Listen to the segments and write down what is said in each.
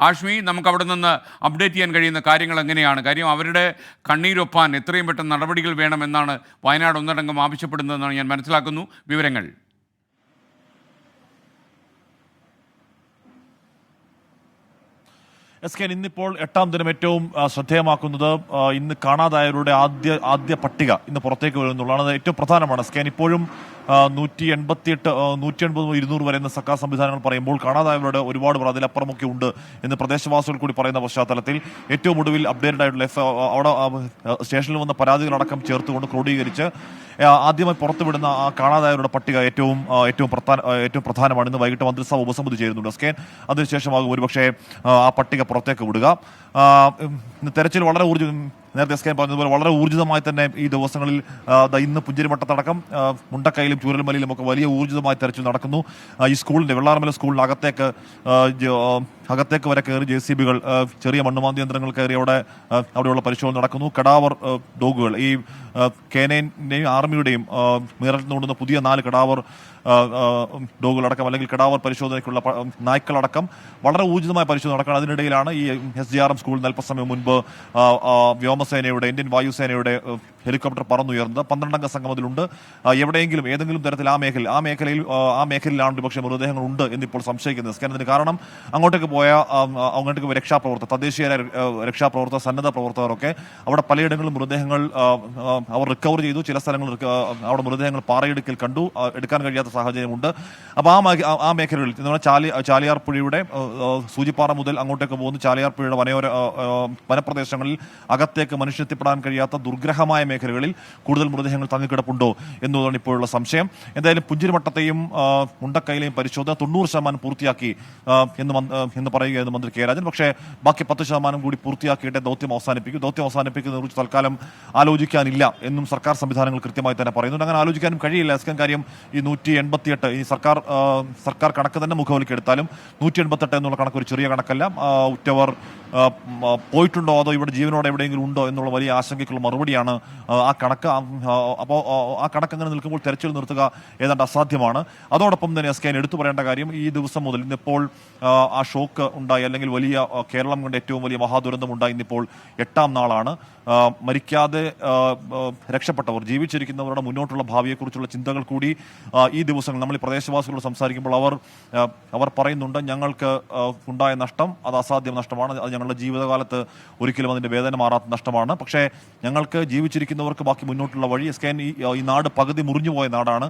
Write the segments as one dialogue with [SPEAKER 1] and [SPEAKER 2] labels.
[SPEAKER 1] ആഷ്മി, നമുക്ക് അവിടെ നിന്ന് അപ്ഡേറ്റ് ചെയ്യാൻ കഴിയുന്ന കാര്യങ്ങൾ എങ്ങനെയാണ്? കാര്യം അവരുടെ കണ്ണീരൊപ്പാൻ എത്രയും പെട്ടെന്ന് നടപടികൾ വേണമെന്നാണ് വയനാട് ഒന്നടങ്കം ആവശ്യപ്പെടുന്നതെന്നാണ് ഞാൻ മനസ്സിലാക്കുന്നു. വിവരങ്ങൾ.
[SPEAKER 2] ഇന്നിപ്പോൾ 8ാം ദിനം ഏറ്റവും ശ്രദ്ധേയമാക്കുന്നത് ഇന്ന് കാണാതായവരുടെ ആദ്യ പട്ടിക ഇന്ന് പുറത്തേക്ക് വരുന്നുള്ളതാണ്. ഏറ്റവും പ്രധാനമാണ്. ഇപ്പോഴും 180 200 വരെ എന്ന സർക്കാർ സംവിധാനങ്ങൾ പറയുമ്പോൾ കാണാതായവരുടെ ഒരുപാട് പേർ അതിലപ്പുറമൊക്കെ ഉണ്ട് എന്ന് പ്രദേശവാസികൾ കൂടി പറയുന്ന പശ്ചാത്തലത്തിൽ ഏറ്റവും ഒടുവിൽ അപ്ഡേറ്റഡ് ആയിട്ടുള്ള അവിടെ സ്റ്റേഷനിൽ വന്ന പരാതികളടക്കം ചേർത്തുകൊണ്ട് ക്രോഡീകരിച്ച് ആദ്യമായി പുറത്തുവിടുന്ന ആ കാണാതായവരുടെ പട്ടിക ഏറ്റവും പ്രധാനമാണ്. ഇന്ന് വൈകിട്ട് മന്ത്രിസഭ ഉപസമിതി ചേരുന്നുണ്ട്. അതിനുശേഷമാകും ഒരുപക്ഷെ ആ പട്ടിക പുറത്തേക്ക് വിടുക. തെരച്ചിൽ വളരെ നേരത്തെ പറഞ്ഞതുപോലെ വളരെ ഊർജിതമായി തന്നെ ഈ ദിവസങ്ങളിൽ ഇന്ന് പുഞ്ചിരിമട്ടത്തടക്കം മുണ്ടക്കയിലും ചൂരൽമലയിലും ഒക്കെ വലിയ ഊർജിതമായ തെരച്ചിൽ നടക്കുന്നു. ഈ സ്കൂളിന്റെ വെള്ളാർമല സ്കൂളിന് അകത്തേക്ക് വരെ കയറി JCBകൾ ചെറിയ മണ്ണുമാന്തി യന്ത്രങ്ങൾ കയറി അവിടെയുള്ള പരിശോധന നടക്കുന്നു. കടാവർ ഡോഗുകൾ, ഈ കേനൈന്റെയും ആർമിയുടെയും മീററ്റിൽ നിന്ന് കൊണ്ടുവന്ന പുതിയ 4 കടാവർ ഡോഗുകളടക്കം അല്ലെങ്കിൽ കടാവർ പരിശോധനയ്ക്കുള്ള നായ്ക്കളടക്കം വളരെ ഊർജിതമായ പരിശോധന നടക്കണം. അതിനിടയിലാണ് ഈ SGRM സ്കൂളിൽ അല്പസമയം മുൻപ് വ്യോമസേനയുടെ, ഇന്ത്യൻ വായുസേനയുടെ ഹെലികോപ്റ്റർ പറന്നുയർന്നത്. 12 അംഗ സംഘം അതിലുണ്ട്. ഏതെങ്കിലും തരത്തിൽ ആ മേഖലയിലാണ് പക്ഷേ മൃതദേഹങ്ങൾ ഉണ്ട് എന്നിപ്പോൾ സംശയിക്കുന്നത്. അതിന് കാരണം അങ്ങോട്ടേക്ക് പോയ രക്ഷാപ്രവർത്തകർ, തദ്ദേശീയ രക്ഷാപ്രവർത്തകർ, സന്നദ്ധ പ്രവർത്തകരൊക്കെ അവിടെ പലയിടങ്ങളിലും മൃതദേഹങ്ങൾ അവർ റിക്കവർ ചെയ്തു. ചില സ്ഥലങ്ങളിൽ അവിടെ മൃതദേഹങ്ങൾ പാറയിടുക്കിൽ കണ്ടു, എടുക്കാൻ കഴിയാത്ത സാഹചര്യമുണ്ട്. അപ്പോൾ ആ മേഖലകളിൽ ചാലിയാർ പുഴയുടെ സൂചിപ്പാറ മുതൽ അങ്ങോട്ടേക്ക് പോകുന്ന ചാലിയാർ പുഴയുടെ വനപ്രദേശങ്ങളിൽ അകത്തേക്ക് മനുഷ്യനെത്തിപ്പെടാൻ കഴിയാത്ത ദുർഗ്രഹമായ മേഖലകളിൽ കൂടുതൽ മൃതദേഹങ്ങൾ തങ്ങിക്കിടപ്പുണ്ടോ എന്നതാണ് ഇപ്പോഴുള്ള സംശയം. എന്തായാലും പുഞ്ചിരിമട്ടത്തെയും മുണ്ടക്കയിലെയും പരിശോധന 90% പൂർത്തിയാക്കി എന്ന് പറയുകയായിരുന്നു മന്ത്രി കെ രാജൻ. പക്ഷേ ബാക്കി 10% കൂടി പൂർത്തിയാക്കിയിട്ട് ദൗത്യം അവസാനിപ്പിക്കുന്നതിനെ കുറിച്ച് തൽക്കാലം ആലോചിക്കാനില്ല എന്നും സർക്കാർ സംവിധാനങ്ങൾ കൃത്യമായി തന്നെ പറയുന്നുണ്ട്. അങ്ങനെ ആലോചിക്കാനും കഴിയില്ല. കാര്യം ഈ 188 ഈ സർക്കാർ കണക്ക് തന്നെ മുഖവിലക്കെടുത്താലും 188 എന്നുള്ള കണക്ക് ഒരു ചെറിയ കണക്കല്ല. ഉറ്റവർ പോയിട്ടുണ്ടോ അതോ ഇവിടെ ജീവനോടെ എവിടെയെങ്കിലും ഉണ്ടോ എന്നുള്ള വലിയ ആശങ്കയ്ക്കുള്ള മറുപടിയാണ് ആ കണക്ക്. അപ്പോൾ ആ കണക്ക് അങ്ങനെ നിൽക്കുമ്പോൾ തെരച്ചിൽ നിർത്തുക ഏതാണ്ട് അസാധ്യമാണ്. അതോടൊപ്പം തന്നെ എടുത്തു പറയേണ്ട കാര്യം, ഈ ദിവസം മുതൽ ഇന്നിപ്പോൾ ആ ഷോക്ക് ഉണ്ടായി, അല്ലെങ്കിൽ കേരളം കൊണ്ട് ഏറ്റവും വലിയ മഹാദുരന്തം ഉണ്ടായി. ഇന്നിപ്പോൾ 8ാം നാളാണ്. മരിക്കാതെ രക്ഷപ്പെട്ടവർ, ജീവിച്ചിരിക്കുന്നവരുടെ മുന്നോട്ടുള്ള ഭാവിയെക്കുറിച്ചുള്ള ചിന്തകൾ കൂടി ഈ ദിവസങ്ങൾ നമ്മൾ ഈ പ്രദേശവാസികളോട് സംസാരിക്കുമ്പോൾ അവർ പറയുന്നുണ്ട്, ഞങ്ങൾക്ക് ഉണ്ടായ നഷ്ടം അത് അസാധ്യ നഷ്ടമാണ്. അത് ഞങ്ങളുടെ ജീവിതകാലത്ത് ഒരിക്കലും അതിൻ്റെ വേദന മാറാത്ത നഷ്ടമാണ്. പക്ഷേ ഞങ്ങൾക്ക് ജീവിച്ചിരിക്കുന്നവർക്ക് ബാക്കി മുന്നോട്ടുള്ള വഴി, ഈ നാട് പകുതി മുറിഞ്ഞു പോയ നാടാണ്.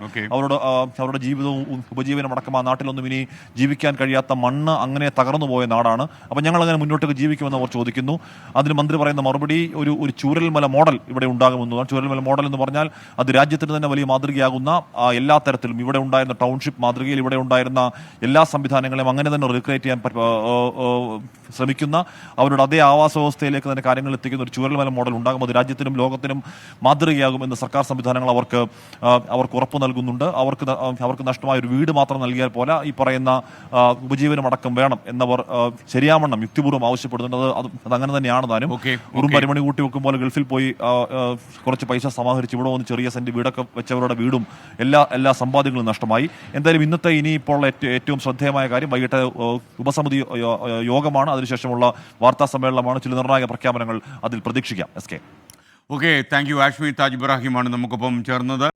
[SPEAKER 2] അവരുടെ ജീവിതവും ഉപജീവനം അടക്കം ആ നാട്ടിലൊന്നും ഇനി ജീവിക്കാൻ കഴിയാത്ത മണ്ണ് അങ്ങനെ തകർന്നു പോയ നാടാണ്. അപ്പം ഞങ്ങൾ അങ്ങനെ മുന്നോട്ടേക്ക് ജീവിക്കുമെന്ന് അവർ ചോദിക്കുന്നു. അതിന് മന്ത്രി പറയുന്ന മറുപടി ഒരു ചൂരൽമല മോഡൽ ഇവിടെ ഉണ്ടാകുമെന്നതാണ്. ചൂരൽമല മോഡൽ എന്ന് പറഞ്ഞാൽ അത് രാജ്യത്തിന് തന്നെ വലിയ മാതൃകയാകുന്ന എല്ലാ തരത്തിലും ഇവിടെ ഉണ്ടായിരുന്ന ടൗൺഷിപ്പ് മാതൃകയിൽ ഇവിടെ ഉണ്ടായിരുന്ന എല്ലാ സംവിധാനങ്ങളെയും അങ്ങനെ തന്നെ റീക്രിയേറ്റ് ചെയ്യാൻ ശ്രമിക്കുന്ന, അവരുടെ അതേ ആവാസ വ്യവസ്ഥയിലേക്ക് തന്നെ കാര്യങ്ങൾ എത്തിക്കുന്ന ഒരു ചൂരൽമല മോഡൽ ഉണ്ടാകും. അത് രാജ്യത്തിനും ലോകത്തിനും മാതൃകയാകുമെന്ന് സർക്കാർ സംവിധാനങ്ങൾ അവർക്ക് ഉറപ്പ് നൽകുന്നുണ്ട്. അവർക്ക് നഷ്ടമായ ഒരു വീട് മാത്രം നൽകിയാൽ പോലെ ഈ പറയുന്ന ഉപജീവനമടക്കം വേണം എന്നവർ ശരിയാവണ്ണം യുക്തിപൂർവ്വം ആവശ്യപ്പെടുന്നുണ്ട്. അത് അങ്ങനെ തന്നെയാണ് താനും. പരിമണി കൂട്ടി വെക്കുമ്പോൾ ഗൾഫിൽ പോയി കുറച്ച് പൈസ സമാഹരിച്ച് ഇവിടെ വന്ന് ചെറിയ സെന്റ് വീടൊക്കെ വെച്ചവരുടെ വീടും എല്ലാ സമ്പാദ്യങ്ങളും നഷ്ടമായി. എന്തായാലും ഇന്നത്തെ ഇനിയിപ്പോൾ ഏറ്റവും ശ്രദ്ധേയമായ കാര്യം വൈകിട്ട് ഉപസമിതി യോഗമാണ്. അതിനുശേഷമുള്ള വാർത്താ സമ്മേളനമാണ്. ചില നിർണായക പ്രഖ്യാപനങ്ങൾ അതിൽ പ്രതീക്ഷിക്കാം.
[SPEAKER 1] Okay, thank you. Ashmi Taj ഇബ്രാഹിമാണ് നമുക്കൊപ്പം ചേർന്നത്.